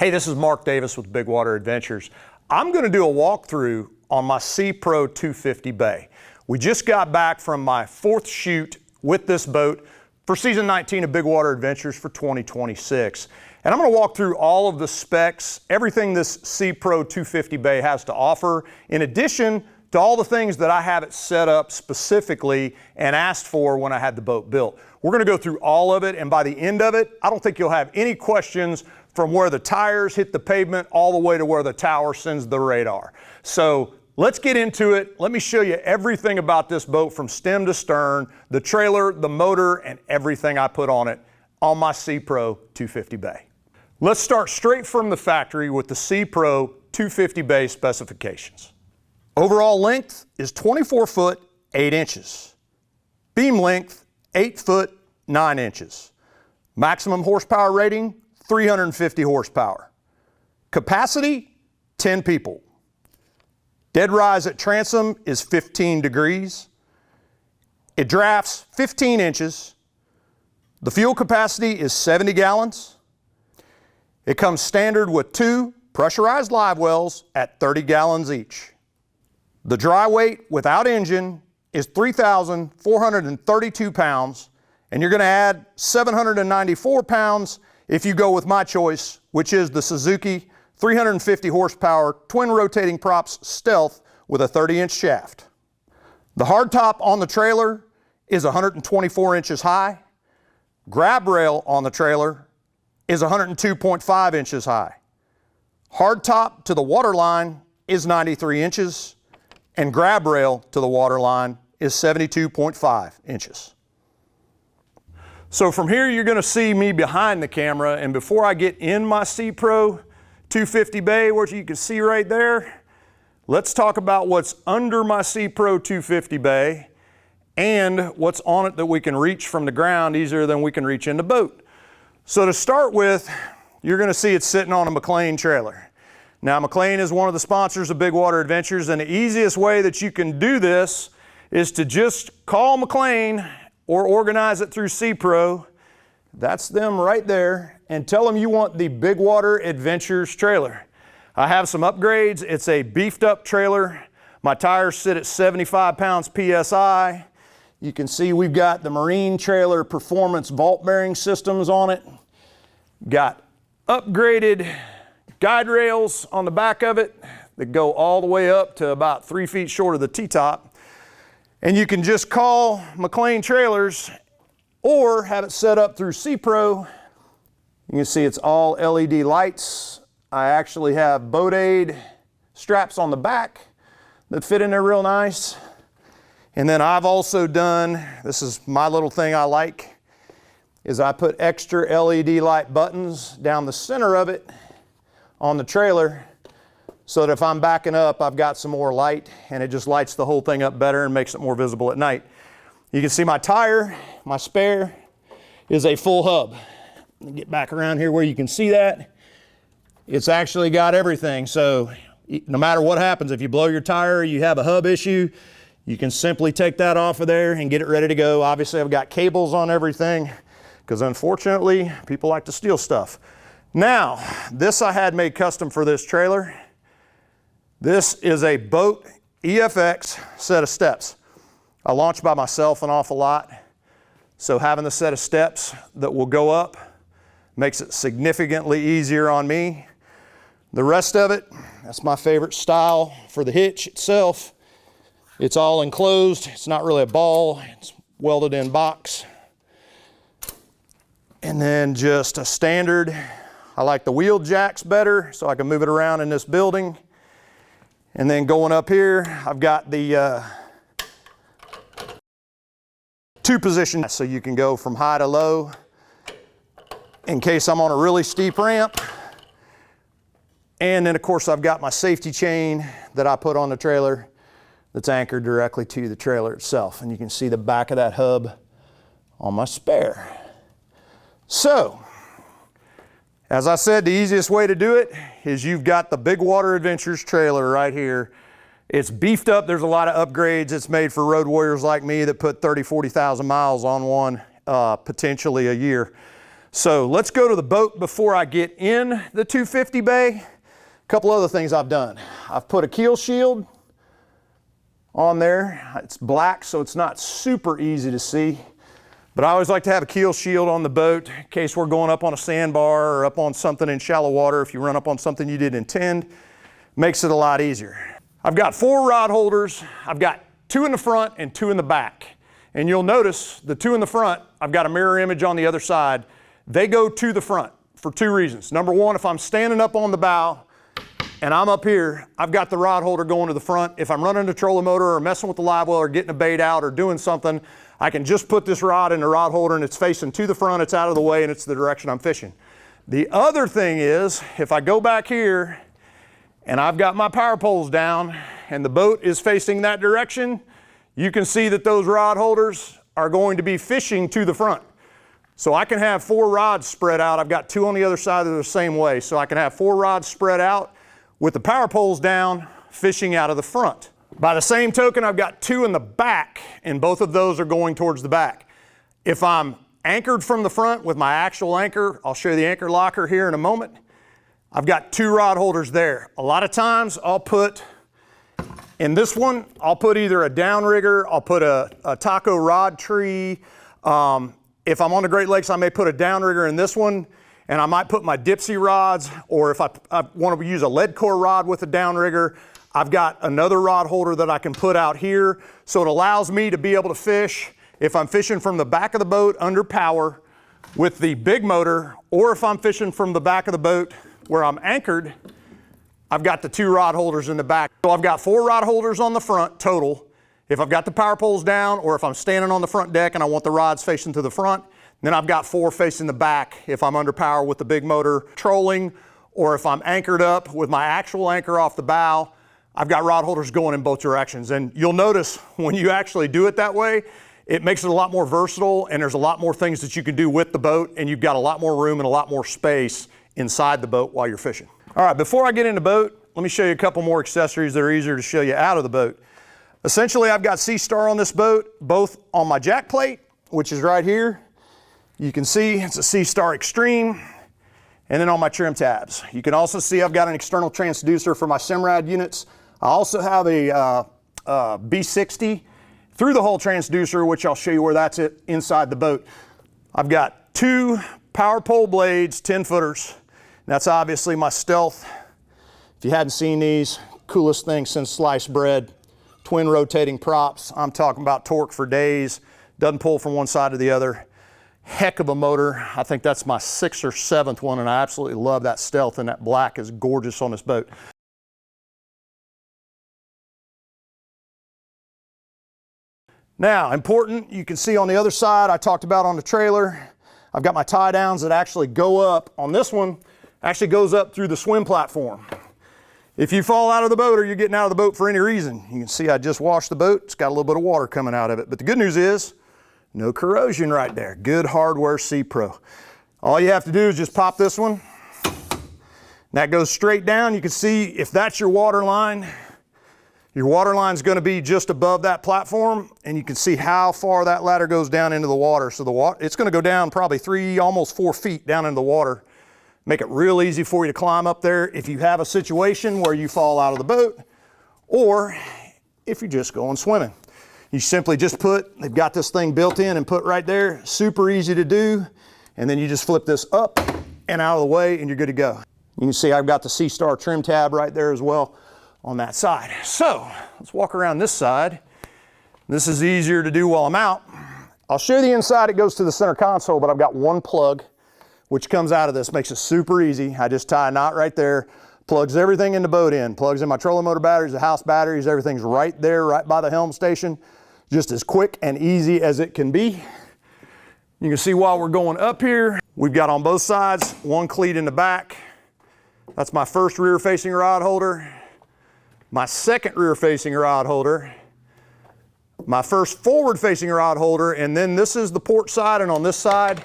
Hey, this is Mark Davis with Big Water Adventures. I'm going to do a walkthrough on my Sea Pro 250 Bay. We just got back from my 4th shoot with this boat for season 19 of Big Water Adventures for 2026. And I'm going to walk through all of the specs, everything this Sea Pro 250 Bay has to offer, in addition to all the things that I have it set up specifically and asked for when I had the boat built. We're going to go through all of it, and by the end of it, I don't think you'll have any questions from where the tires hit the pavement all the way to where the tower sends the radar. So let's get into it. Let me show you everything about this boat from stem to stern, the trailer, the motor, and everything I put on it on my Sea Pro 250 Bay. Let's start straight from the factory with the Sea Pro 250 Bay specifications. Overall length is 24 foot 8 inches. Beam length 8 foot 9 inches. Maximum horsepower rating 350 horsepower. Capacity 10 people. Dead rise at transom is 15 degrees. It drafts 15 inches. The fuel capacity is 70 gallons. It comes standard with 2 pressurized live wells at 30 gallons each. The dry weight without engine is 3,432 pounds, and you're going to add 794 pounds if you go with my choice, which is the Suzuki 350 horsepower twin rotating props Stealth with a 30-inch shaft. The hardtop on the trailer is 124 inches high. Grab rail on the trailer is 102.5 inches high. Hardtop to the waterline is 93 inches, and grab rail to the waterline is 72.5 inches. So from here, you're going to see me behind the camera, and before I get in my Sea Pro 250 Bay, which you can see right there, let's talk about what's under my Sea Pro 250 Bay and what's on it that we can reach from the ground easier than we can reach in the boat. So to start with, you're going to see it's sitting on a McLean trailer. Now, McLean is one of the sponsors of Big Water Adventures, and the easiest way that you can do this is to just call McLean or organize it through Sea Pro. That's them right there, and tell them you want the Big Water Adventures trailer. I have some upgrades. It's a beefed up trailer. My tires sit at 75 pounds PSI. You can see we've got the Marine Trailer Performance vault bearing systems on it. Got upgraded guide rails on the back of it that go all the way up to about 3 feet short of the T-top. And you can just call McLean Trailers or have it set up through Sea Pro. You can see it's all LED lights. I actually have boat aid straps on the back that fit in there real nice. And then I've also done, this is my little thing I like, is I put extra LED light buttons down the center of it on the trailer so that if I'm backing up, I've got some more light, and it just lights the whole thing up better and makes it more visible at night. You can see my tire, my spare, is a full hub. Let me get back around here where you can see that. It's actually got everything, so no matter what happens, if you blow your tire or you have a hub issue, you can simply take that off of there and get it ready to go. Obviously, I've got cables on everything because unfortunately, people like to steal stuff. Now, this I had made custom for this trailer. This is a boat EFX set of steps. I launch by myself an awful lot, so having the set of steps that will go up makes it significantly easier on me. The rest of it, that's my favorite style for the hitch itself. It's all enclosed. It's not really a ball. It's welded in box. And then just a standard. I like the wheel jacks better so I can move it around in this building. And then going up here, I've got the 2-position so you can go from high to low in case I'm on a really steep ramp. And then of course I've got my safety chain that I put on the trailer that's anchored directly to the trailer itself. And you can see the back of that hub on my spare. So, as I said, the easiest way to do it is you've got the Big Water Adventures trailer right here. It's beefed up. There's a lot of upgrades. It's made for road warriors like me that put 30,000, 40,000 miles on one, potentially a year. So let's go to the boat before I get in the 250 bay. A couple other things I've done. I've put a keel shield on there. It's black, so it's not super easy to see. But I always like to have a keel shield on the boat in case we're going up on a sandbar or up on something in shallow water. If you run up on something you didn't intend, makes it a lot easier. I've got 4 rod holders. I've got 2 in the front and 2 in the back. And you'll notice the 2 in the front, I've got a mirror image on the other side. They go to the front for 2 reasons. Number one, if I'm standing up on the bow and I'm up here, I've got the rod holder going to the front. If I'm running a trolling motor or messing with the live well or getting a bait out or doing something, I can just put this rod in the rod holder and it's facing to the front, it's out of the way, and it's the direction I'm fishing. The other thing is, if I go back here and I've got my power poles down and the boat is facing that direction, you can see that those rod holders are going to be fishing to the front. So I can have 4 rods spread out. I've got 2 on the other side that are the same way. So I can have 4 rods spread out with the power poles down, fishing out of the front. By the same token, I've got 2 in the back, and both of those are going towards the back. If I'm anchored from the front with my actual anchor, I'll show you the anchor locker here in a moment. I've got 2 rod holders there. A lot of times I'll put, in this one, I'll put either a downrigger, I'll put a taco rod tree. If I'm on the Great Lakes, I may put a downrigger in this one, and I might put my Dipsy rods, or if I want to use a lead core rod with a downrigger, I've got another rod holder that I can put out here. So it allows me to be able to fish if I'm fishing from the back of the boat under power with the big motor, or if I'm fishing from the back of the boat where I'm anchored, I've got the 2 rod holders in the back. So I've got 4 rod holders on the front total. If I've got the power poles down, or if I'm standing on the front deck and I want the rods facing to the front, then I've got 4 facing the back if I'm under power with the big motor trolling, or if I'm anchored up with my actual anchor off the bow, I've got rod holders going in both directions. And you'll notice when you actually do it that way, it makes it a lot more versatile, and there's a lot more things that you can do with the boat, and you've got a lot more room and a lot more space inside the boat while you're fishing. All right, before I get in the boat, let me show you a couple more accessories that are easier to show you out of the boat. Essentially, I've got Sea Star on this boat, both on my jack plate, which is right here. You can see it's a Sea Star Extreme, and then on my trim tabs. You can also see I've got an external transducer for my Simrad units. I also have a B60 through the hull transducer, which I'll show you where that's at inside the boat. I've got 2 power pole blades, 10-footers. That's obviously my Stealth. If you hadn't seen these, coolest thing since sliced bread. Twin rotating props. I'm talking about torque for days. Doesn't pull from one side to the other. Heck of a motor. I think that's my 6th or 7th one, and I absolutely love that Stealth, and that black is gorgeous on this boat. Now, important, you can see on the other side, I talked about on the trailer, I've got my tie downs that actually go up. On this one, actually goes up through the swim platform. If you fall out of the boat or you're getting out of the boat for any reason, you can see I just washed the boat. It's got a little bit of water coming out of it. But the good news is, no corrosion right there. Good hardware C Pro. All you have to do is just pop this one. That goes straight down. You can see if that's your water line's going to be just above that platform, and you can see how far that ladder goes down into the water. So it's going to go down probably 3, almost 4 feet down into the water. Make it real easy for you to climb up there if you have a situation where you fall out of the boat, or if you're just going swimming. You simply just they've got this thing built in and put right there, super easy to do, and then you just flip this up and out of the way and you're good to go. You can see I've got the Sea Star trim tab right there as well on that side. So let's walk around this side. This is easier to do while I'm out. I'll show you the inside. It goes to the center console, but I've got 1 plug which comes out of this. Makes it super easy. I just tie a knot right there, plugs everything in the boat in, plugs in my trolling motor batteries, the house batteries, everything's right there, right by the helm station. Just as quick and easy as it can be. You can see while we're going up here, we've got on both sides 1 cleat in the back. That's my first rear facing rod holder, my second rear facing rod holder, my first forward facing rod holder, and then this is the port side, and on this side,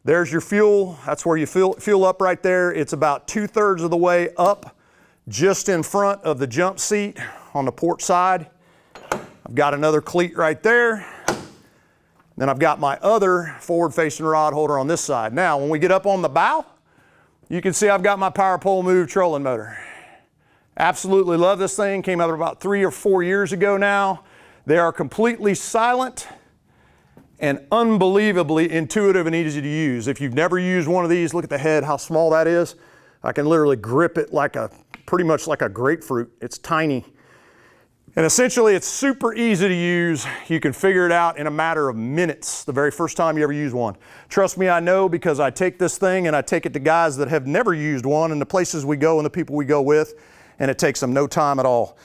there's your fuel. That's where you fuel up right there. It's about 2/3 of the way up, just in front of the jump seat on the port side. I've got another cleat right there. Then I've got my other forward-facing rod holder on this side. Now, when we get up on the bow, you can see I've got my power pole move trolling motor. Absolutely love this thing. Came out about 3 or 4 years ago now. They are completely silent and unbelievably intuitive and easy to use. If you've never used one of these, look at the head, how small that is. I can literally grip it like pretty much like a grapefruit. It's tiny. And essentially, it's super easy to use. You can figure it out in a matter of minutes the very first time you ever use one. Trust me, I know, because I take this thing and I take it to guys that have never used one and the places we go and the people we go with, and it takes them no time at all.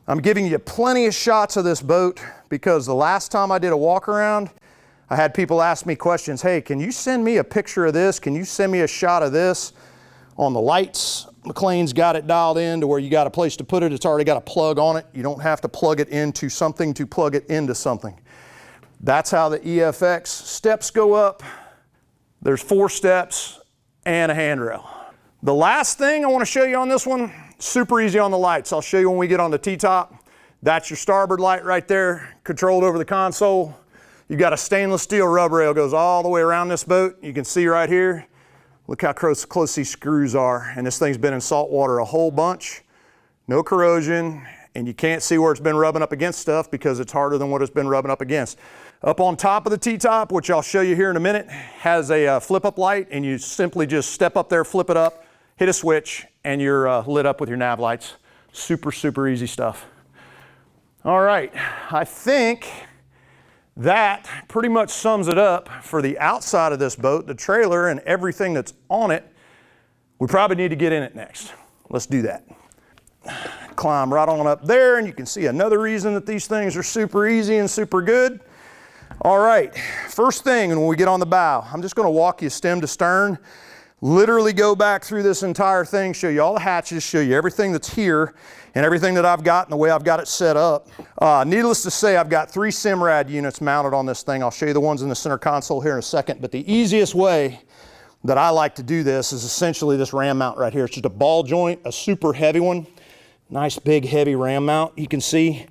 I'm giving you plenty of shots of this boat because the last time I did a walk around, I had people ask me questions. Hey, can you send me a picture of this? Can you send me a shot of this? On the lights, McLean's got it dialed in to where you got a place to put it. It's already got a plug on it. You don't have to plug it into something to plug it into something. That's how the EFX steps go up. There's 4 steps and a handrail. The last thing I want to show you on this one, super easy on the lights. I'll show you when we get on the T-top. That's your starboard light right there, controlled over the console. You've got a stainless steel rub rail, goes all the way around this boat. You can see right here. Look how close these screws are. And this thing's been in salt water a whole bunch. No corrosion. And you can't see where it's been rubbing up against stuff because it's harder than what it's been rubbing up against. Up on top of the T-top, which I'll show you here in a minute, has a flip-up light. And you simply just step up there, flip it up, hit a switch, and you're lit up with your nav lights. Super, super easy stuff. All right, I think that pretty much sums it up for the outside of this boat, the trailer and everything that's on it. We probably need to get in it next. Let's do that. Climb right on up there, and you can see another reason that these things are super easy and super good. All right, first thing when we get on the bow, I'm just gonna walk you stem to stern, literally go back through this entire thing, show you all the hatches, show you everything that's here and everything that I've got and the way I've got it set up. Needless to say, I've got 3 Simrad units mounted on this thing. I'll show you the ones in the center console here in a second, but the easiest way that I like to do this is essentially this ram mount right here. It's just a ball joint, a super heavy one. Nice big heavy ram mount, you can see.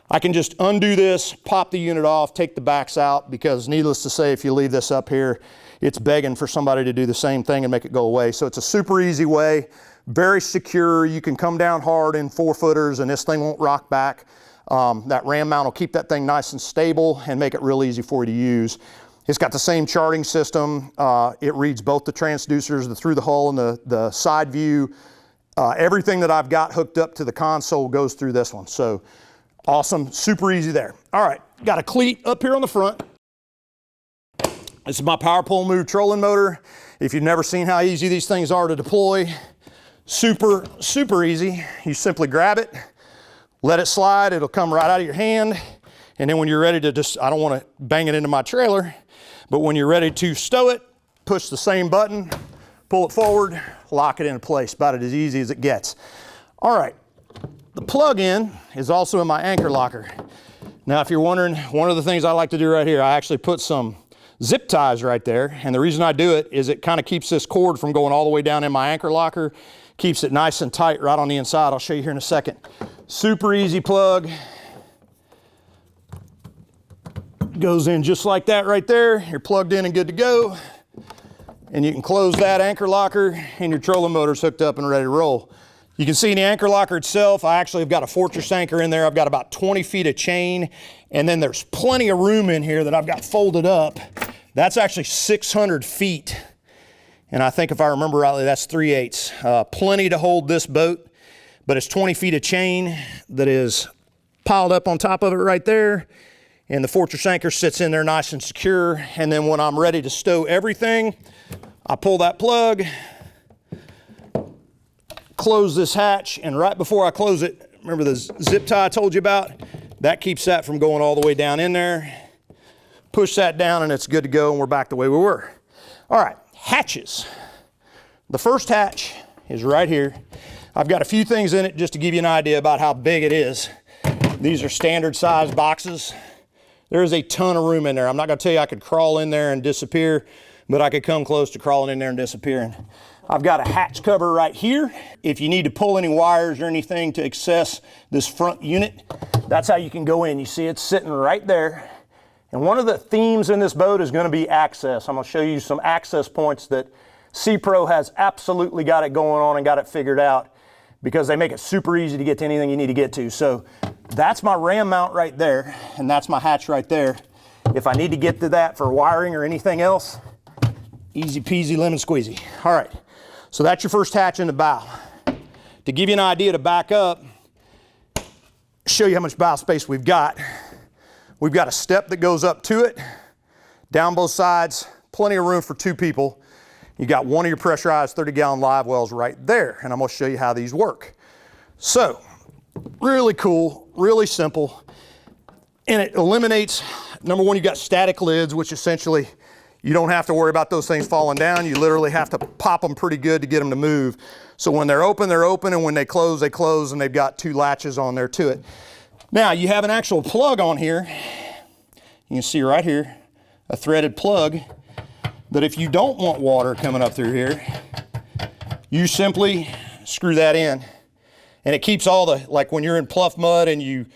I can just undo this, pop the unit off, take the backs out, because needless to say, if you leave this up here, it's begging for somebody to do the same thing and make it go away. So it's a super easy way, very secure. You can come down hard in 4-footers and this thing won't rock back. That ram mount will keep that thing nice and stable and make it real easy for you to use. It's got the same charting system. It reads both the transducers, the through the hull and the side view. Everything that I've got hooked up to the console goes through this one. So awesome, super easy there. All right, got a cleat up here on the front. This is my power pole move trolling motor. If you've never seen how easy these things are to deploy, super, super easy. You simply grab it, let it slide, it'll come right out of your hand. And then when you're ready to I don't want to bang it into my trailer, but when you're ready to stow it, push the same button, pull it forward, lock it into place. About as easy as it gets. All right, the plug-in is also in my anchor locker. Now, if you're wondering, one of the things I like to do right here, I actually put some zip ties right there. And the reason I do it is it kind of keeps this cord from going all the way down in my anchor locker, keeps it nice and tight right on the inside. I'll show you here in a second. Super easy plug. Goes in just like that right there. You're plugged in and good to go. And you can close that anchor locker and your trolling motor's hooked up and ready to roll. You can see in the anchor locker itself, I actually have got a fortress anchor in there. I've got about 20 feet of chain, and then there's plenty of room in here that I've got folded up. That's actually 600 feet. And I think if I remember rightly, that's 3/8. Plenty to hold this boat, but it's 20 feet of chain that is piled up on top of it right there. And the fortress anchor sits in there nice and secure. And then when I'm ready to stow everything, I pull that plug, close this hatch, and right before I close it, remember the zip tie I told you about? That keeps that from going all the way down in there. Push that down and it's good to go, and we're back the way we were. All right, hatches. The first hatch is right here. I've got a few things in it just to give you an idea about how big it is. These are standard size boxes. There is a ton of room in there. I'm not gonna tell you I could crawl in there and disappear, but I could come close to crawling in there and disappearing. I've got a hatch cover right here. If you need to pull any wires or anything to access this front unit, that's how you can go in. You see it's sitting right there. And one of the themes in this boat is going to be access. I'm going to show you some access points that SeaPro has absolutely got it going on and got it figured out, because they make it super easy to get to anything you need to get to. So that's my ram mount right there, and that's my hatch right there. If I need to get to that for wiring or anything else, easy peasy lemon squeezy. All right, so that's your first hatch in the bow. To give you an idea, to back up, show you how much bow space we've got. We've got a step that goes up to it, down both sides, plenty of room for 2 people. You got one of your pressurized 30-gallon live wells right there, and I'm gonna show you how these work. So, really cool, really simple, and it eliminates, number one, you got static lids, which essentially you don't have to worry about those things falling down. You literally have to pop them pretty good to get them to move. So when they're open, and when they close, and they've got 2 latches on there to it. Now, you have an actual plug on here. You can see right here, a threaded plug, that if you don't want water coming up through here, you simply screw that in. And it keeps all the, like when you're in pluff mud and you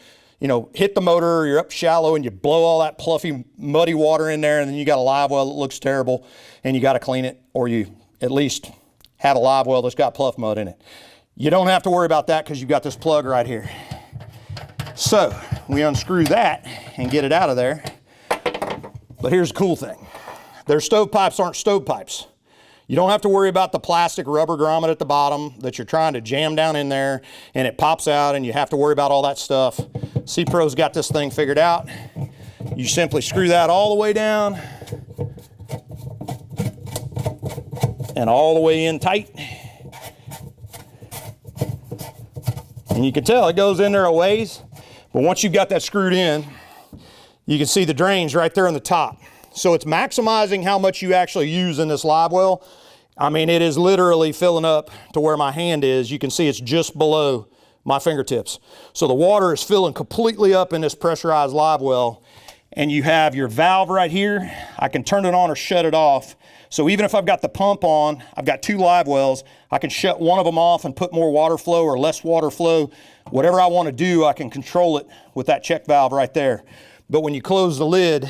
hit the motor, or you're up shallow and you blow all that pluffy, muddy water in there, and then you got a live well that looks terrible and you got to clean it, or you at least have a live well that's got pluff mud in it. You don't have to worry about that because you've got this plug right here. So we unscrew that and get it out of there. But here's the cool thing. Their stovepipes aren't stovepipes. You don't have to worry about the plastic rubber grommet at the bottom that you're trying to jam down in there and it pops out and you have to worry about all that stuff. SeaPro's got this thing figured out. You simply screw that all the way down and all the way in tight. And you can tell it goes in there a ways, but once you've got that screwed in, you can see the drains right there on the top. So it's maximizing how much you actually use in this live well. I mean, it is literally filling up to where my hand is. You can see it's just below my fingertips. So the water is filling completely up in this pressurized live well. And you have your valve right here. I can turn it on or shut it off. So even if I've got the pump on, I've got 2 live wells, I can shut one of them off and put more water flow or less water flow. Whatever I want to do, I can control it with that check valve right there. But when you close the lid,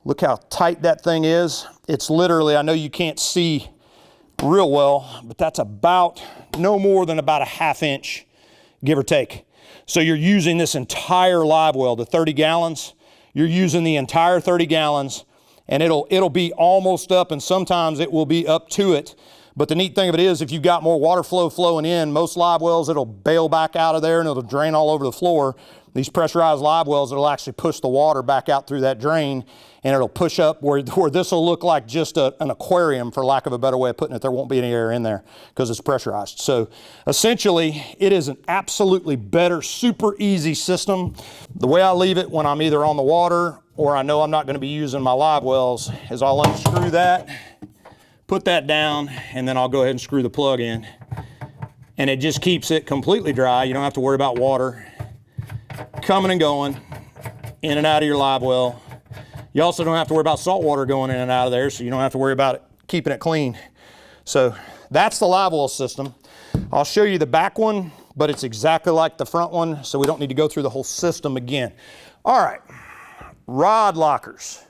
look how tight that thing is. It's literally, I know you can't see real well, but that's about no more than about a 1/2 inch, give or take. So you're using this entire live well, the 30 gallons. You're using the entire 30 gallons, and it'll be almost up, and sometimes it will be up to it. But the neat thing of it is, if you've got more water flow flowing in, most live wells, it'll bail back out of there and it'll drain all over the floor. These pressurized live wells, it'll actually push the water back out through that drain, and it'll push up where this will look like just an aquarium, for lack of a better way of putting it. There won't be any air in there because it's pressurized. So essentially, it is an absolutely better, super easy system. The way I leave it when I'm either on the water or I know I'm not going to be using my live wells is I'll unscrew that, put that down, and then I'll go ahead and screw the plug in. And it just keeps it completely dry. You don't have to worry about water coming and going in and out of your live well. You also don't have to worry about salt water going in and out of there, so you don't have to worry about it keeping it clean. So that's the live well system. I'll show you the back one, but it's exactly like the front one, so we don't need to go through the whole system again. All right, rod lockers.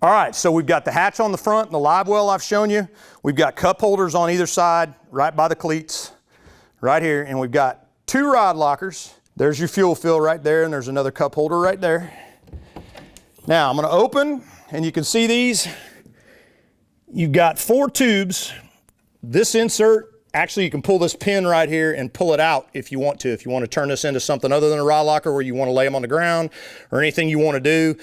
All right, so we've got the hatch on the front and the live well I've shown you. We've got cup holders on either side, right by the cleats, right here, and we've got 2 rod lockers. There's your fuel fill right there, and there's another cup holder right there. Now I'm going to open, and you can see these. You've got 4 tubes. This insert, actually you can pull this pin right here and pull it out if you want to. If you want to turn this into something other than a rod locker where you want to lay them on the ground or anything you want to do.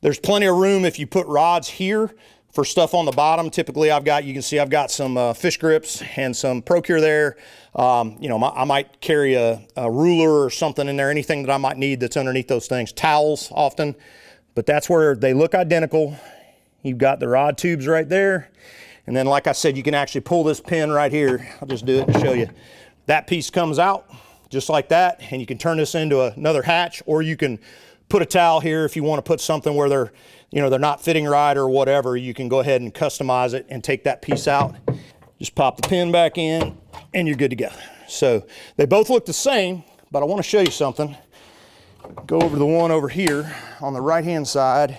There's plenty of room if you put rods here for stuff on the bottom. Typically you can see I've got some fish grips and some Procure there. I might carry a ruler or something in there, anything that I might need that's underneath those things. Towels often, but that's where they look identical. You've got the rod tubes right there. And then like I said, you can actually pull this pin right here. I'll just do it to show you. That piece comes out just like that, and you can turn this into another hatch, or you can put a towel here if you want to put something where they're not fitting right or whatever. You can go ahead and customize it and take that piece out. Just pop the pin back in and you're good to go. So they both look the same, but I want to show you something. go over to the one over here on the right-hand side,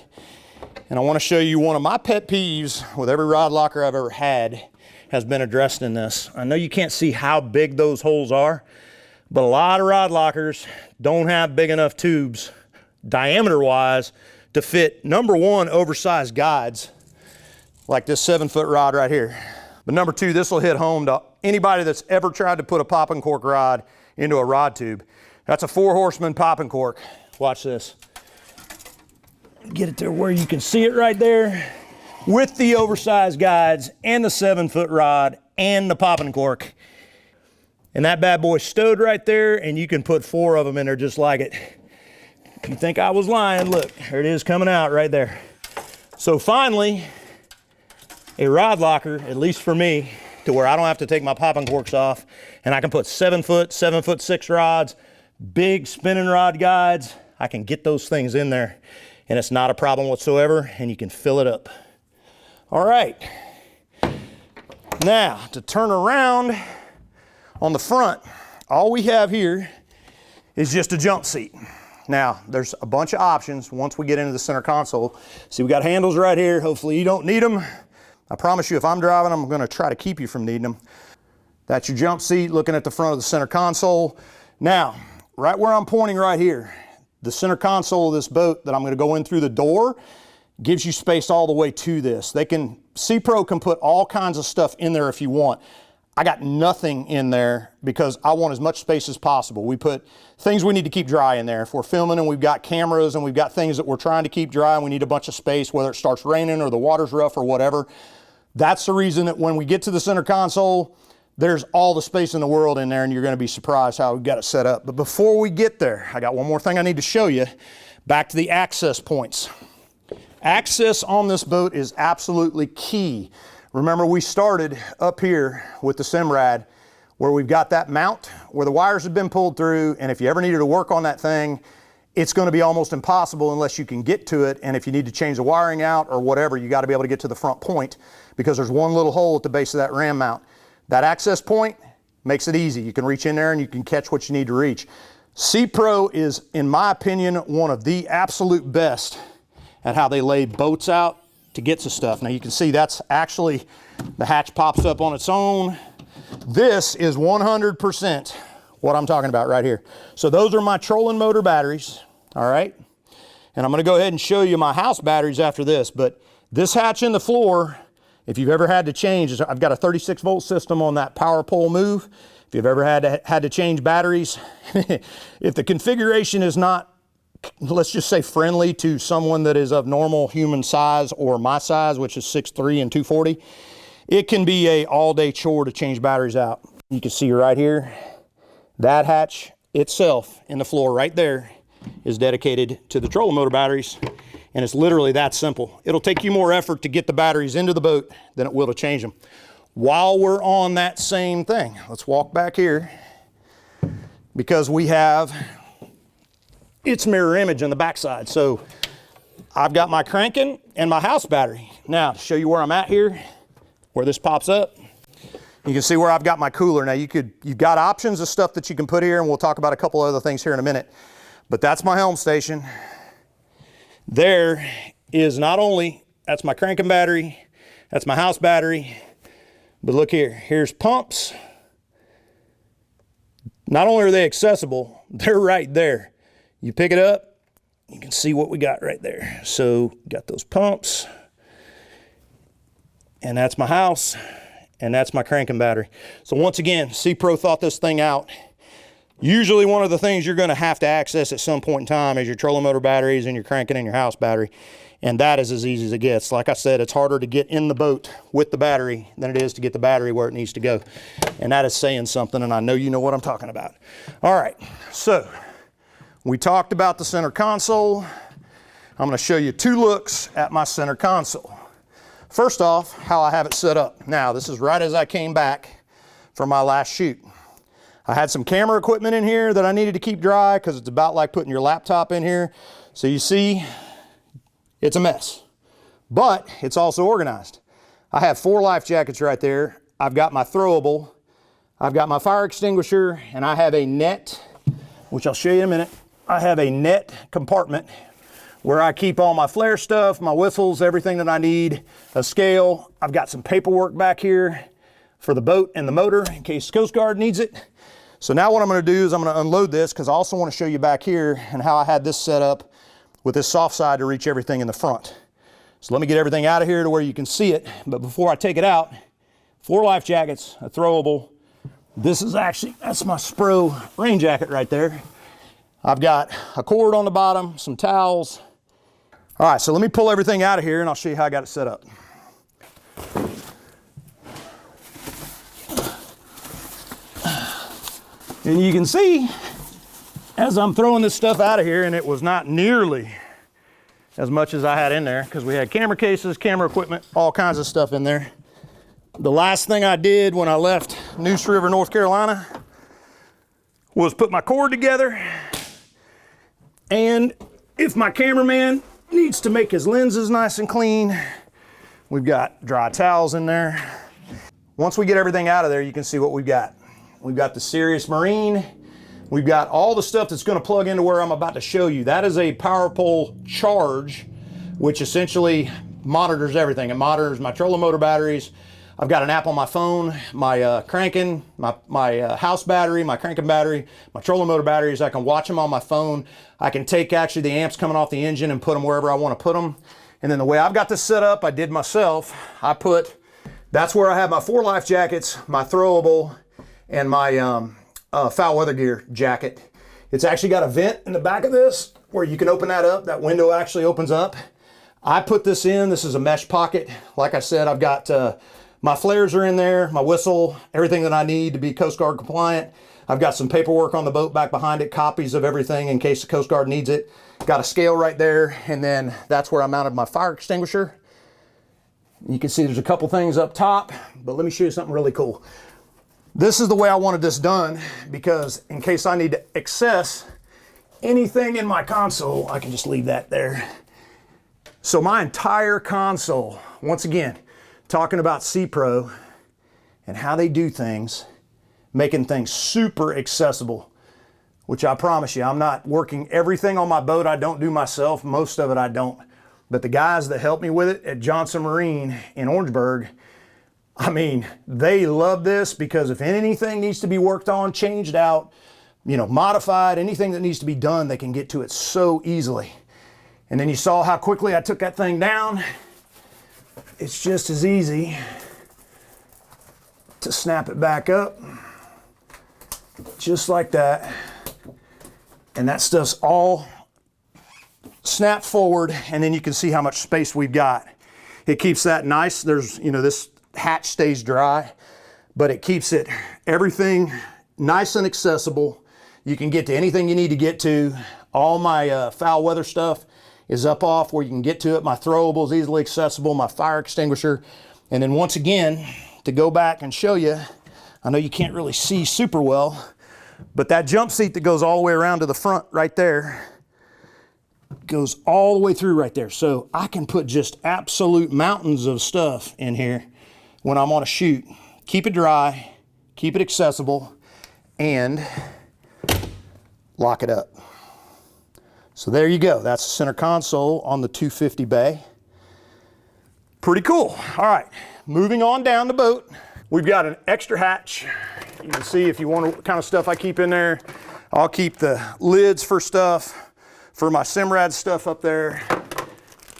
and I want to show you one of my pet peeves with every rod locker I've ever had has been addressed in this. I know you can't see how big those holes are, but a lot of rod lockers don't have big enough tubes, diameter-wise, to fit, number one, oversized guides, like this 7-foot rod right here. But number two, this will hit home to anybody that's ever tried to put a popping cork rod into a rod tube. That's a 4-horseman popping cork. Watch this. Get it to where you can see it right there with the oversized guides and the 7-foot rod and the popping cork. And that bad boy stowed right there, and you can put 4 of them in there just like it. If you think I was lying, look, there it is coming out right there. So finally, a rod locker, at least for me, to where I don't have to take my popping corks off, and I can put 7-foot, 7'6" rods, big spinning rod guides. I can get those things in there, and it's not a problem whatsoever, and you can fill it up. All right. Now, to turn around on the front, all we have here is just a jump seat. Now, there's a bunch of options once we get into the center console. See, we got handles right here. Hopefully you don't need them. I promise you, if I'm driving, I'm gonna try to keep you from needing them. That's your jump seat looking at the front of the center console. Now, right where I'm pointing right here, the center console of this boat that I'm gonna go in through the door gives you space all the way to this. C-Pro can put all kinds of stuff in there if you want. I got nothing in there because I want as much space as possible. We put things we need to keep dry in there. If we're filming and we've got cameras and we've got things that we're trying to keep dry and we need a bunch of space, whether it starts raining or the water's rough or whatever, that's the reason that when we get to the center console, there's all the space in the world in there, and you're gonna be surprised how we've got it set up. But before we get there, I got one more thing I need to show you. Back to the access points. Access on this boat is absolutely key. Remember, we started up here with the Simrad where we've got that mount where the wires have been pulled through, and if you ever needed to work on that thing, it's gonna be almost impossible unless you can get to it, and if you need to change the wiring out or whatever, you gotta be able to get to the front point because there's one little hole at the base of that ram mount. That access point makes it easy. You can reach in there and you can catch what you need to reach. C-Pro is, in my opinion, one of the absolute best at how they lay boats out to get to stuff. Now you can see that's actually, the hatch pops up on its own. This is 100% what I'm talking about right here. So those are my trolling motor batteries, all right? And I'm gonna go ahead and show you my house batteries after this, but this hatch in the floor, if you've ever had to change, I've got a 36-volt system on that power pole move. If you've ever had to change batteries, if the configuration is not, let's just say, friendly to someone that is of normal human size or my size, which is 6'3" and 240, it can be a all-day chore to change batteries out. You can see right here, that hatch itself in the floor right there is dedicated to the trolling motor batteries, and it's literally that simple. It'll take you more effort to get the batteries into the boat than it will to change them. While we're on that same thing, let's walk back here because we have its mirror image on the backside. So I've got my cranking and my house battery. Now, to show you where I'm at here, where this pops up, you can see where I've got my cooler. Now you've got options of stuff that you can put here, and we'll talk about a couple other things here in a minute. But that's my Helm station. There is not only, that's my cranking battery, that's my house battery, but look here, here's pumps. Not only are they accessible, they're right there. You pick it up, you can see what we got right there. So got those pumps, and that's my house, and that's my cranking battery. So once again, C-Pro thought this thing out. Usually one of the things you're gonna have to access at some point in time is your trolling motor batteries and your cranking and your house battery. And that is as easy as it gets. Like I said, it's harder to get in the boat with the battery than it is to get the battery where it needs to go. And that is saying something, and I know you know what I'm talking about. All right, so we talked about the center console. I'm gonna show you 2 looks at my center console. First off, how I have it set up. Now, this is right as I came back from my last shoot. I had some camera equipment in here that I needed to keep dry because it's about like putting your laptop in here. So you see, it's a mess, but it's also organized. I have 4 life jackets right there. I've got my throwable, I've got my fire extinguisher, and I have a net, which I'll show you in a minute. I have a net compartment where I keep all my flare stuff, my whistles, everything that I need, a scale. I've got some paperwork back here for the boat and the motor in case Coast Guard needs it. So now what I'm gonna do is I'm gonna unload this because I also wanna show you back here and how I had this set up with this soft side to reach everything in the front. So let me get everything out of here to where you can see it. But before I take it out, 4 life jackets, a throwable. This is actually, that's my Spro rain jacket right there. I've got a cord on the bottom, some towels. All right, so let me pull everything out of here and I'll show you how I got it set up. And you can see, as I'm throwing this stuff out of here, and it was not nearly as much as I had in there because we had camera cases, camera equipment, all kinds of stuff in there. The last thing I did when I left Neuse River, North Carolina was put my cord together. And if my cameraman needs to make his lenses nice and clean, we've got dry towels in there. Once we get everything out of there, you can see what we've got. We've got the Sirius Marine. We've got all the stuff that's going to plug into where I'm about to show you. That is a power pole charge, which essentially monitors everything. It monitors my trolling motor batteries. I've got an app on my phone, my cranking, my house battery, my cranking battery, my trolling motor batteries. I can watch them on my phone. I can take actually the amps coming off the engine and put them wherever I want to put them. And then the way I've got this set up, I did myself. That's where I have my 4 life jackets, my throwable, and my foul weather gear jacket. It's actually got a vent in the back of this where you can open that up. That window actually opens up. I put this in. This is a mesh pocket. Like I said, I've got my flares are in there, my whistle, everything that I need to be Coast Guard compliant. I've got some paperwork on the boat back behind it, copies of everything in case the Coast Guard needs it. Got a scale right there, and then that's where I mounted my fire extinguisher. You can see there's a couple things up top, but let me show you something really cool. This is the way I wanted this done because in case I need to access anything in my console, I can just leave that there. So my entire console, once again, talking about C-Pro and how they do things, making things super accessible, which I promise you, I'm not working everything on my boat. I don't do myself. Most of it I don't. But the guys that help me with it at Johnson Marine in Orangeburg, I mean, they love this because if anything needs to be worked on, changed out, you know, modified, anything that needs to be done, they can get to it so easily. And then you saw how quickly I took that thing down. It's just as easy to snap it back up, just like that. And that stuff's all snapped forward, and then you can see how much space we've got. It keeps that nice. There's, you know, this hatch stays dry, but it keeps it, everything nice and accessible. You can get to anything you need to get to. All my foul weather stuff is up off where you can get to it. My throwables easily accessible, my fire extinguisher. And then once again, to go back and show you, I know you can't really see super well, but that jump seat that goes all the way around to the front right there goes all the way through right there. So I can put just absolute mountains of stuff in here when I'm on a shoot. Keep it dry, keep it accessible, and lock it up. So there you go. That's the center console on the 250 bay. Pretty cool. All right, moving on down the boat. We've got an extra hatch. You can see if you want what kind of stuff I keep in there. I'll keep the lids for stuff, for my Simrad stuff up there.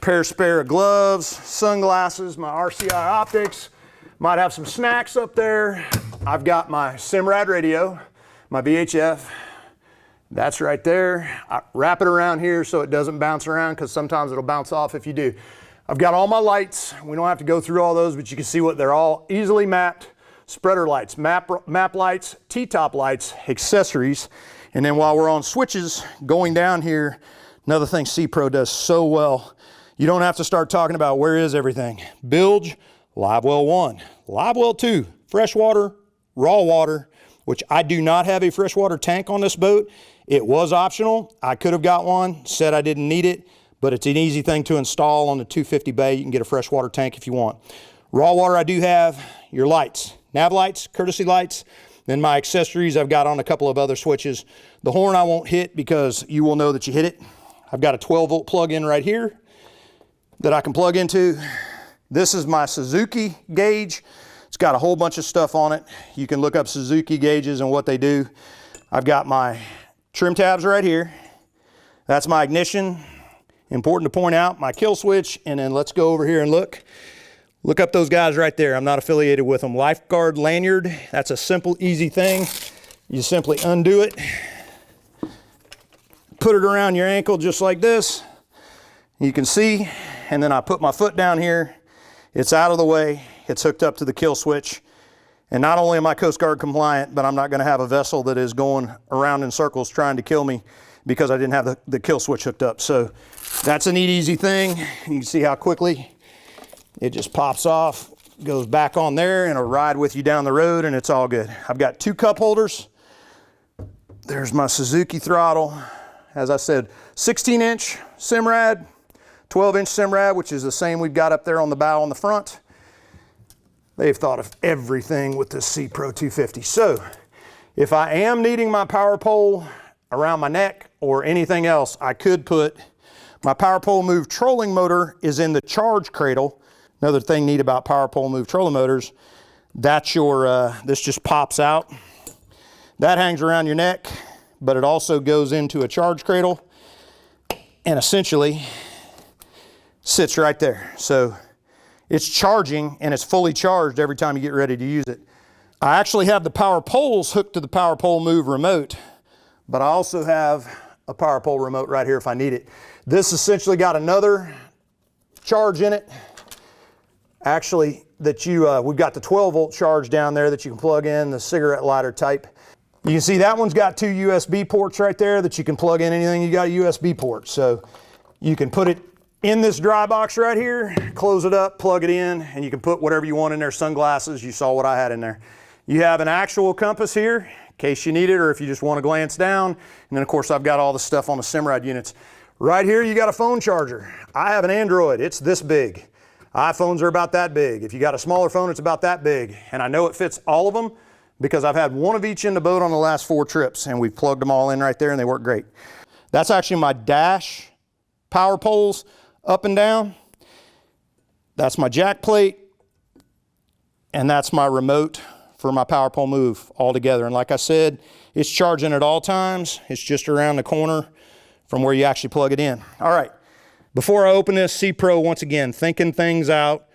Pair spare of gloves, sunglasses, my RCI optics. Might have some snacks up there. I've got my Simrad radio, my VHF. That's right there. I wrap it around here so it doesn't bounce around because sometimes it'll bounce off if you do. I've got all my lights. We don't have to go through all those, but you can see what they're all easily mapped. Spreader lights, map lights, T-top lights, accessories. And then while we're on switches, going down here, another thing C-Pro does so well, you don't have to start talking about where is everything. Bilge, live well 1, live well 2, freshwater, raw water, which I do not have a freshwater tank on this boat. It was optional. I could have got one, said I didn't need it, but it's an easy thing to install on the 250 bay. You can get a freshwater tank if you want. Raw water I do have, your lights, nav lights, courtesy lights. Then my accessories, I've got on a couple of other switches. The horn I won't hit because you will know that you hit it. I've got a 12-volt plug-in right here that I can plug into. This is my Suzuki gauge. It's got a whole bunch of stuff on it. You can look up Suzuki gauges and what they do. I've got my trim tabs right here. That's my ignition. Important to point out, my kill switch, and then let's go over here and look. Look up those guys right there. I'm not affiliated with them. Lifeguard lanyard. That's a simple, easy thing. You simply undo it, put it around your ankle just like this. You can see, and then I put my foot down here. It's out of the way. It's hooked up to the kill switch. And not only am I Coast Guard compliant, but I'm not going to have a vessel that is going around in circles trying to kill me because I didn't have the kill switch hooked up. So that's a neat, easy thing. You can see how quickly it just pops off, goes back on there, and it'll ride with you down the road, and it's all good. I've got 2 cup holders. There's my Suzuki throttle. As I said, 16-inch Simrad, 12-inch Simrad, which is the same we've got up there on the bow on the front. They've thought of everything with this C-Pro 250. So if I am needing my power pole around my neck or anything else, I could put my power pole move trolling motor is in the charge cradle. Another thing neat about power pole move trolling motors, that's your, this just pops out. That hangs around your neck, but it also goes into a charge cradle and essentially sits right there. So it's charging and it's fully charged every time you get ready to use it. I actually have the power poles hooked to the power pole move remote, but I also have a power pole remote right here if I need it. This essentially got another charge in it. Actually, we've got the 12-volt charge down there that you can plug in, the cigarette lighter type. You can see that one's got 2 USB ports right there that you can plug in anything. You got a USB port. So you can put it in this dry box right here, close it up, plug it in, and you can put whatever you want in there. Sunglasses, you saw what I had in there. You have an actual compass here in case you need it or if you just want to glance down. And then of course I've got all the stuff on the Simrad units. Right here you got a phone charger. I have an Android, it's this big. iPhones are about that big. If you got a smaller phone, it's about that big. And I know it fits all of them because I've had one of each in the boat on the last 4 trips and we've plugged them all in right there and they work great. That's actually my dash power poles up and down. That's my jack plate and that's my remote for my power pole move all together. And like I said, it's charging at all times. It's just around the corner from where you actually plug it in. All right. Before I open this C-Pro, once again, thinking things out.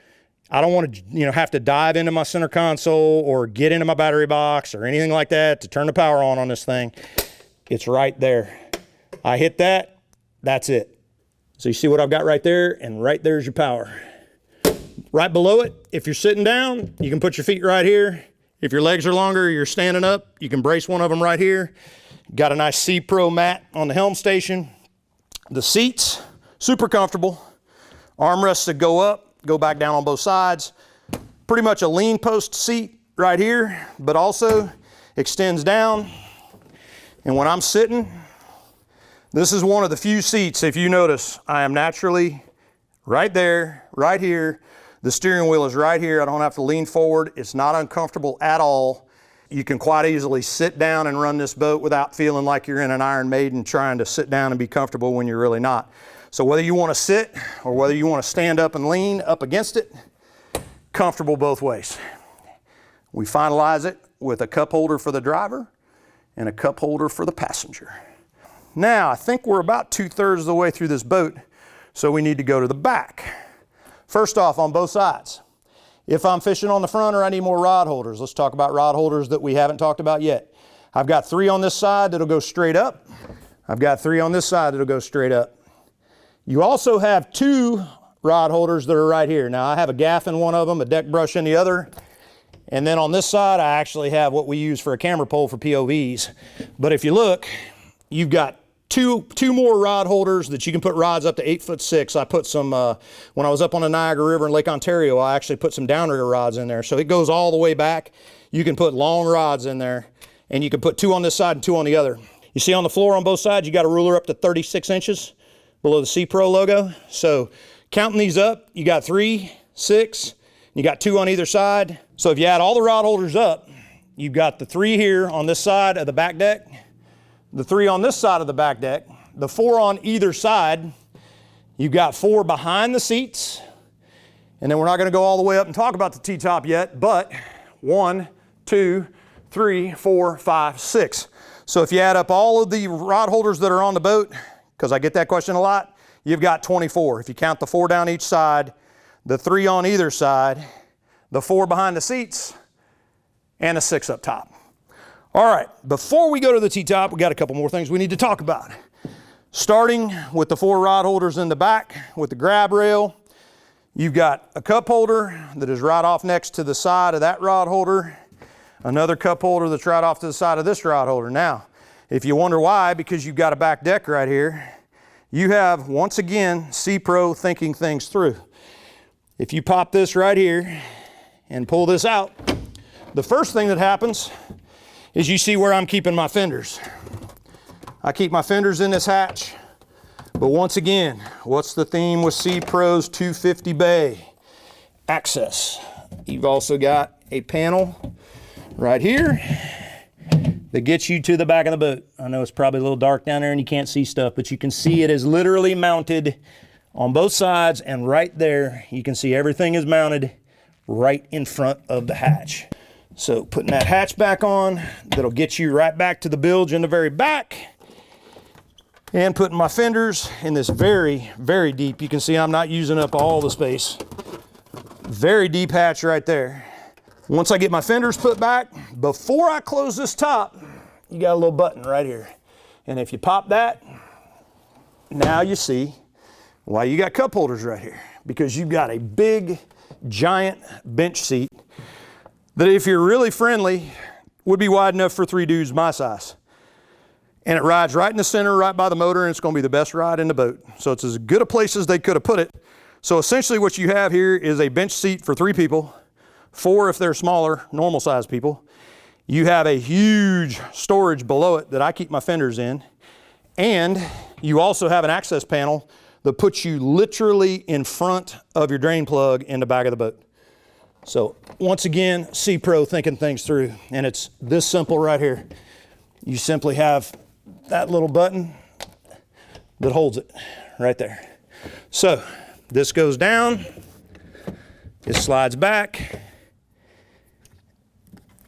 I don't want to, have to dive into my center console or get into my battery box or anything like that to turn the power on this thing. It's right there. I hit that, that's it. So you see what I've got right there, and right there's your power. Right below it, if you're sitting down, you can put your feet right here. If your legs are longer, you're standing up, you can brace one of them right here. Got a nice C-Pro mat on the helm station. The seats, super comfortable. Armrests that go up, go back down on both sides. Pretty much a lean post seat right here, but also extends down. And when I'm sitting, this is one of the few seats, if you notice, I am naturally right there, right here. The steering wheel is right here. I don't have to lean forward. It's not uncomfortable at all. You can quite easily sit down and run this boat without feeling like you're in an Iron Maiden trying to sit down and be comfortable when you're really not. So whether you want to sit or whether you want to stand up and lean up against it, comfortable both ways. We finalize it with a cup holder for the driver and a cup holder for the passenger. Now, I think we're about 2/3 of the way through this boat, so we need to go to the back. First off, on both sides, if I'm fishing on the front or I need more rod holders, let's talk about rod holders that we haven't talked about yet. I've got 3 on this side that'll go straight up. I've got 3 on this side that'll go straight up. You also have 2 rod holders that are right here. Now, I have a gaff in one of them, a deck brush in the other, and then on this side, I actually have what we use for a camera pole for POVs. But if you look, you've got two more rod holders that you can put rods up to 8'6". I put some, when I was up on the Niagara River in Lake Ontario, I actually put some downrigger rods in there. So it goes all the way back. You can put long rods in there, and you can put 2 on this side and 2 on the other. You see on the floor on both sides, you got a ruler up to 36 inches below the C-Pro logo. So counting these up, you got 3, 6, you got 2 on either side. So if you add all the rod holders up, you've got the 3 here on this side of the back deck, the 3 on this side of the back deck, the 4 on either side. You've got 4 behind the seats. And then we're not going to go all the way up and talk about the T-top yet, but 1, 2, 3, 4, 5, 6. So if you add up all of the rod holders that are on the boat, because I get that question a lot, you've got 24. If you count the 4 down each side, the 3 on either side, the 4 behind the seats, and a 6 up top. All right, before we go to the T-top, we got a couple more things we need to talk about. Starting with the 4 rod holders in the back with the grab rail, you've got a cup holder that is right off next to the side of that rod holder, another cup holder that's right off to the side of this rod holder. Now, if you wonder why, because you've got a back deck right here, you have, once again, C-Pro thinking things through. If you pop this right here and pull this out, the first thing that happens is you see where I'm keeping my fenders. I keep my fenders in this hatch. But once again, what's the theme with C-Pro's 250 bay? Access. You've also got a panel right here that gets you to the back of the boat. I know it's probably a little dark down there and you can't see stuff, but you can see it is literally mounted on both sides, and right there you can see everything is mounted right in front of the hatch. So putting that hatch back on, that'll get you right back to the bilge in the very back. And putting my fenders in this very, very deep, you can see I'm not using up all the space. Very deep hatch right there. Once I get my fenders put back, before I close this top, you got a little button right here. And if you pop that, now you see why you got cup holders right here. Because you've got a big, giant bench seat that, if you're really friendly, would be wide enough for 3 dudes my size. And it rides right in the center, right by the motor, and it's going to be the best ride in the boat. So it's as good a place as they could have put it. So essentially what you have here is a bench seat for 3 people, 4 if they're smaller, normal size people. You have a huge storage below it that I keep my fenders in. And you also have an access panel that puts you literally in front of your drain plug in the back of the boat. So once again, C-Pro thinking things through. And it's this simple right here. You simply have that little button that holds it right there. So this goes down, it slides back,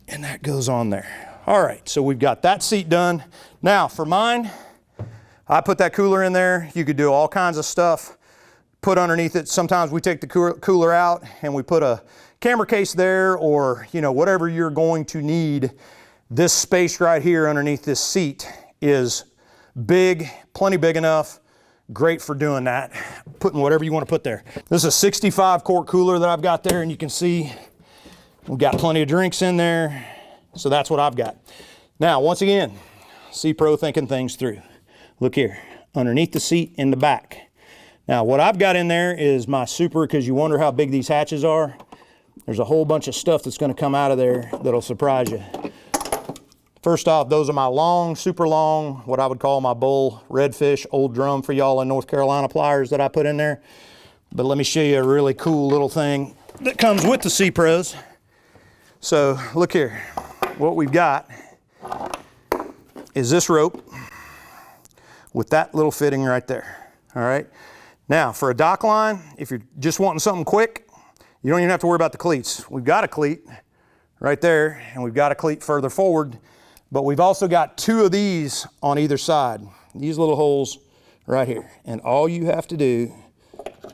and that goes on there. All right, so we've got that seat done. Now for mine, I put that cooler in there. You could do all kinds of stuff, put underneath it. Sometimes we take the cooler out and we put a camera case there, or whatever you're going to need. This space right here underneath this seat is big, plenty big enough, great for doing that, putting whatever you want to put there. This is a 65 quart cooler that I've got there, and you can see we've got plenty of drinks in there, so that's what I've got. Now, once again, C-Pro thinking things through. Look here, underneath the seat in the back. Now, what I've got in there is my super, because you wonder how big these hatches are. There's a whole bunch of stuff that's going to come out of there that'll surprise you. First off, those are my long, super long, what I would call my bull redfish old drum for y'all in North Carolina pliers that I put in there. But let me show you a really cool little thing that comes with the C-Pros. So look here, what we've got is this rope with that little fitting right there, all right? Now, for a dock line, if you're just wanting something quick, you don't even have to worry about the cleats. We've got a cleat right there, and we've got a cleat further forward. But we've also got 2 of these on either side. These little holes right here. And all you have to do,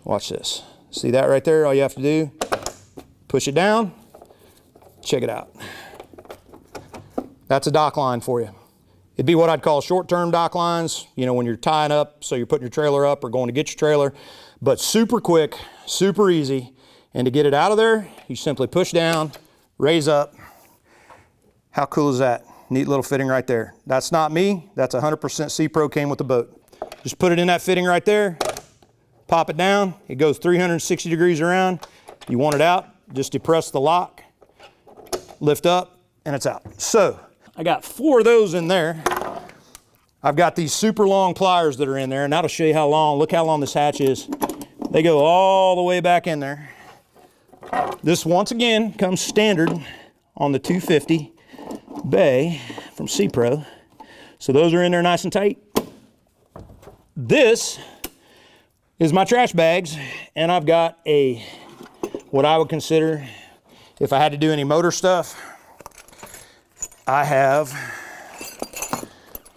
watch this. See that right there? All you have to do, push it down, check it out. That's a dock line for you. It'd be what I'd call short-term dock lines, when you're tying up, so you're putting your trailer up or going to get your trailer. But super quick, super easy. And to get it out of there, you simply push down, raise up. How cool is that? Neat little fitting right there. That's not me. That's 100% C-Pro, came with the boat. Just put it in that fitting right there, pop it down. It goes 360 degrees around. You want it out, just depress the lock, lift up, and it's out. So I got 4 of those in there. I've got these super long pliers that are in there, and that'll show you how long. Look how long this hatch is. They go all the way back in there. This, once again, comes standard on the 250. bay from C-Pro. So those are in there nice and tight. This is my trash bags, and I've got what I would consider, if I had to do any motor stuff, I have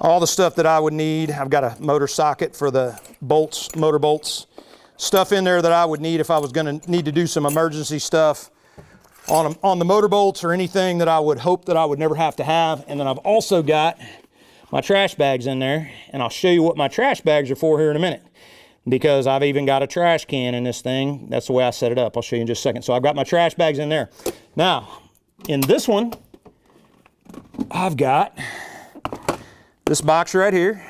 all the stuff that I would need. I've got a motor socket for the bolts, motor bolts, stuff in there that I would need if I was gonna need to do some emergency stuff on the motor bolts or anything that I would hope that I would never have to have. And then I've also got my trash bags in there, and I'll show you what my trash bags are for here in a minute, because I've even got a trash can in this thing. That's the way I set it up. I'll show you in just a second. So I've got my trash bags in there. Now, in this one, I've got this box right here.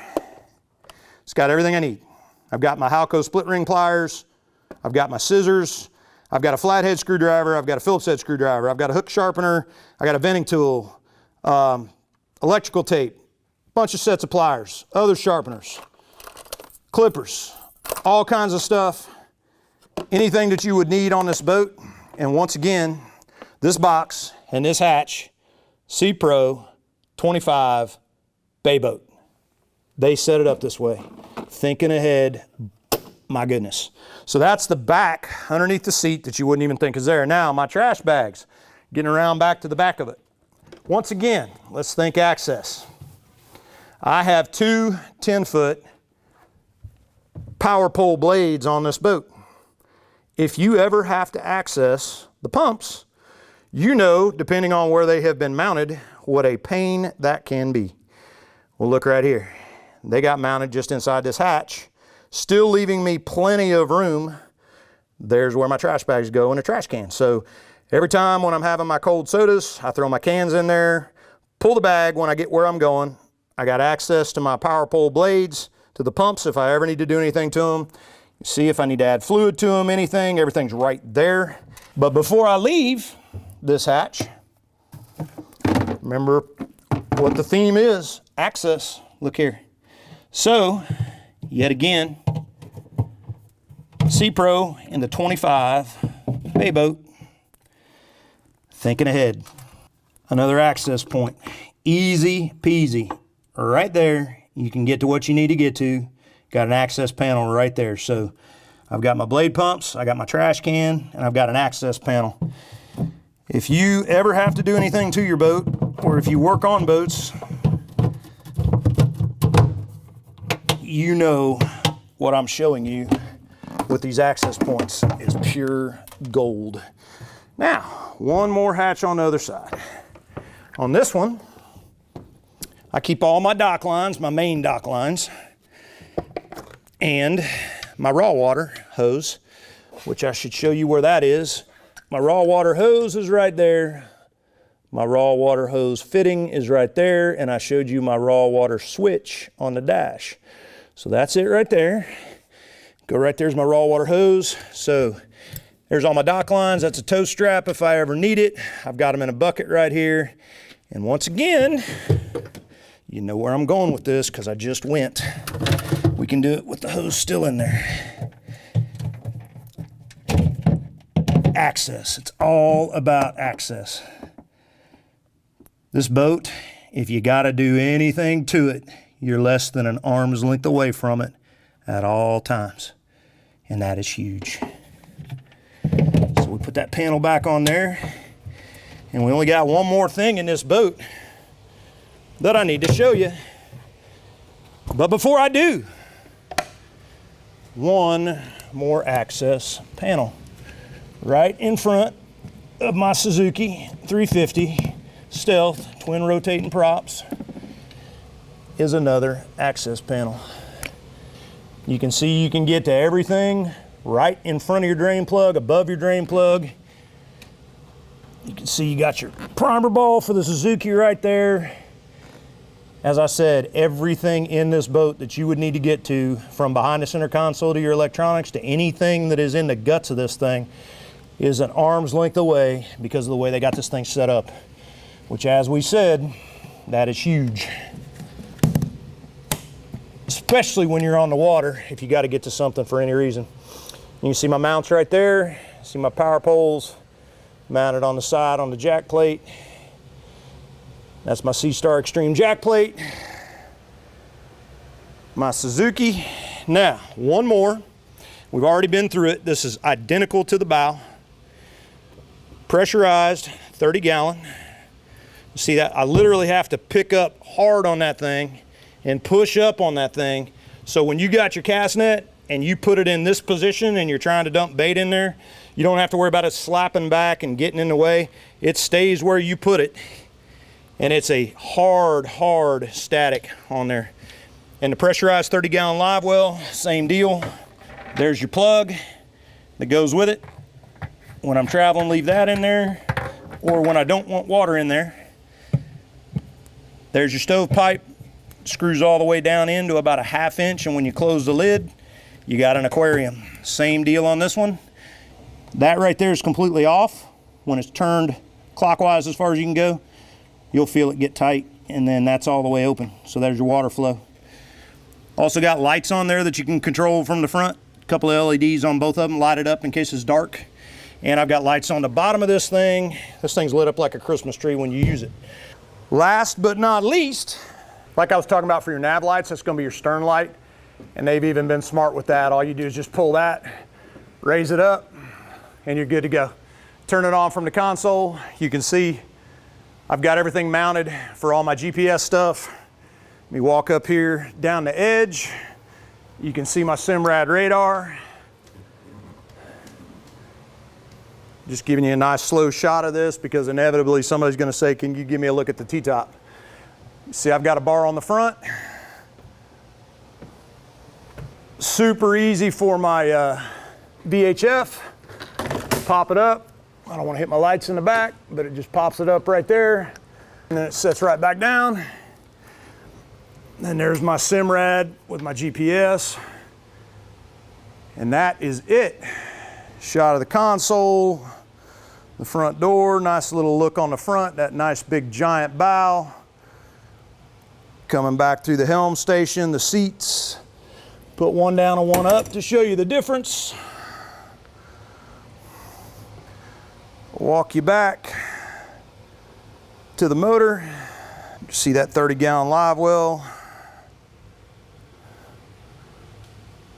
It's got everything I need. I've got my Halco split ring pliers. I've got my scissors. I've got a flathead screwdriver. I've got a Phillips head screwdriver. I've got a hook sharpener. I got a venting tool, electrical tape, bunch of sets of pliers, other sharpeners, clippers, all kinds of stuff, anything that you would need on this boat. And once again, this box and this hatch, C-Pro 25 bay boat. They set it up this way. Thinking ahead, my goodness. So that's the back underneath the seat that you wouldn't even think is there. Now, my trash bags, getting around back to the back of it. Once again, let's think access. I have two 10-foot power pole blades on this boat. If you ever have to access the pumps, you know, depending on where they have been mounted, what a pain that can be. Well, look right here. They got mounted just inside this hatch, still leaving me plenty of room. There's where my trash bags go in a trash can. So every time when I'm having my cold sodas, I throw my cans in there, pull the bag when I get where I'm going. I got access to my power pole blades, to the pumps if I ever need to do anything to them. See if I need to add fluid to them, anything, everything's right there. But before I leave this hatch, remember what the theme is, access. Look here. So, yet again, C-Pro in the 25 bay boat, thinking ahead. Another access point, easy peasy. Right there, you can get to what you need to get to. Got an access panel right there. So I've got my blade pumps, I got my trash can, and I've got an access panel. If you ever have to do anything to your boat, or if you work on boats, you know what I'm showing you with these access points is pure gold. Now, one more hatch on the other side. On this one, I keep all my dock lines, my main dock lines, and my raw water hose, which I should show you where that is. My raw water hose is right there. My raw water hose fitting is right there, and I showed you my raw water switch on the dash. So that's it right there. Go right there's my raw water hose. So there's all my dock lines. That's a tow strap if I ever need it. I've got them in a bucket right here. And once again, you know where I'm going with this because I just went. We can do it with the hose still in there. Access. It's all about access. This boat, if you got to do anything to it, you're less than an arm's length away from it at all times. And that is huge. So we put that panel back on there. And we only got one more thing in this boat that I need to show you. But before I do, one more access panel. Right in front of my Suzuki 350 Stealth twin rotating props is another access panel. You can see you can get to everything right in front of your drain plug, above your drain plug. You can see you got your primer ball for the Suzuki right there. As I said, everything in this boat that you would need to get to, from behind the center console to your electronics to anything that is in the guts of this thing, is an arm's length away because of the way they got this thing set up, which, as we said, that is huge. Especially when you're on the water, if you got to get to something for any reason. You can see my mounts right there. See my power poles mounted on the side on the jack plate. That's my C-Star Extreme jack plate. My Suzuki. Now, one more. We've already been through it. This is identical to the bow. Pressurized, 30-gallon. See that? I literally have to pick up hard on that thing and push up on that thing. So when you got your cast net and you put it in this position and you're trying to dump bait in there, you don't have to worry about it slapping back and getting in the way. It stays where you put it. And it's a hard static on there. And the pressurized 30-gallon live well, same deal. There's your plug that goes with it. When I'm traveling, leave that in there. Or when I don't want water in there, there's your stovepipe. Screws all the way down into about a 1/2 inch, and when you close the lid, you got an aquarium. Same deal on this one. That right there is completely off. When it's turned clockwise as far as you can go, you'll feel it get tight, and then that's all the way open. So there's your water flow. Also got lights on there that you can control from the front. A couple of LEDs on both of them, light it up in case it's dark. And I've got lights on the bottom of this thing. This thing's lit up like a Christmas tree when you use it. Last but not least, like I was talking about for your nav lights, that's gonna be your stern light. And they've even been smart with that. All you do is just pull that, raise it up, and you're good to go. Turn it on from the console. You can see I've got everything mounted for all my GPS stuff. Let me walk up here down the edge. You can see my Simrad radar. Just giving you a nice slow shot of this because inevitably somebody's gonna say, can you give me a look at the T-top? See, I've got a bar on the front. Super easy for my VHF. Pop it up. I don't want to hit my lights in the back, but it just pops it up right there. And then it sets right back down. Then there's my Simrad with my GPS. And that is it. Shot of the console, the front door, nice little look on the front, that nice big giant bow. Coming back through the Helm station, the seats. Put one down and one up to show you the difference. Walk you back to the motor. See that 30-gallon live well.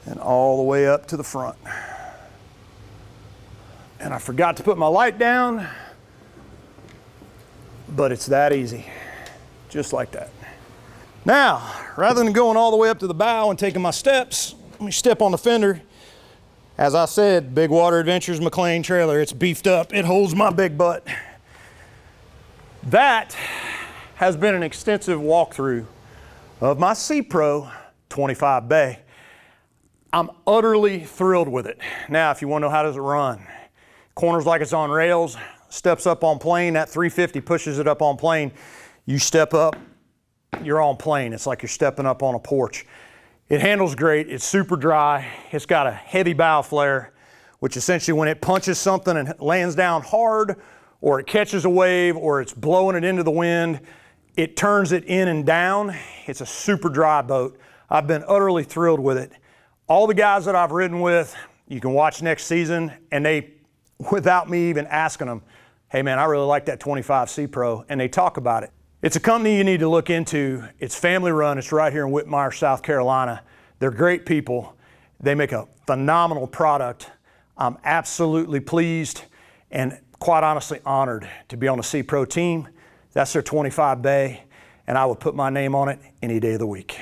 And all the way up to the front. And I forgot to put my light down, but it's that easy, just like that. Now, rather than going all the way up to the bow and taking my steps, let me step on the fender. As I said, Big Water Adventures McLean trailer, it's beefed up, it holds my big butt. That has been an extensive walkthrough of my Sea Pro 25 bay. I'm utterly thrilled with it. Now, if you want to know how does it run, corners like it's on rails, steps up on plane, that 350 pushes it up on plane. You step up, you're on plane. It's like you're stepping up on a porch. It handles great, it's super dry. It's got a heavy bow flare, which essentially when it punches something and lands down hard, or it catches a wave, or it's blowing it into the wind, it turns it in and down. It's a super dry boat. I've been utterly thrilled with it. All the guys that I've ridden with, you can watch next season, and they, without me even asking them, hey man, I really like that 25 Sea Pro, and they talk about it. It's a company you need to look into. It's family run. It's right here in Whitmire, South Carolina. They're great people. They make a phenomenal product. I'm absolutely pleased and quite honestly honored to be on the Sea Pro team. That's their 25 bay, and I would put my name on it any day of the week.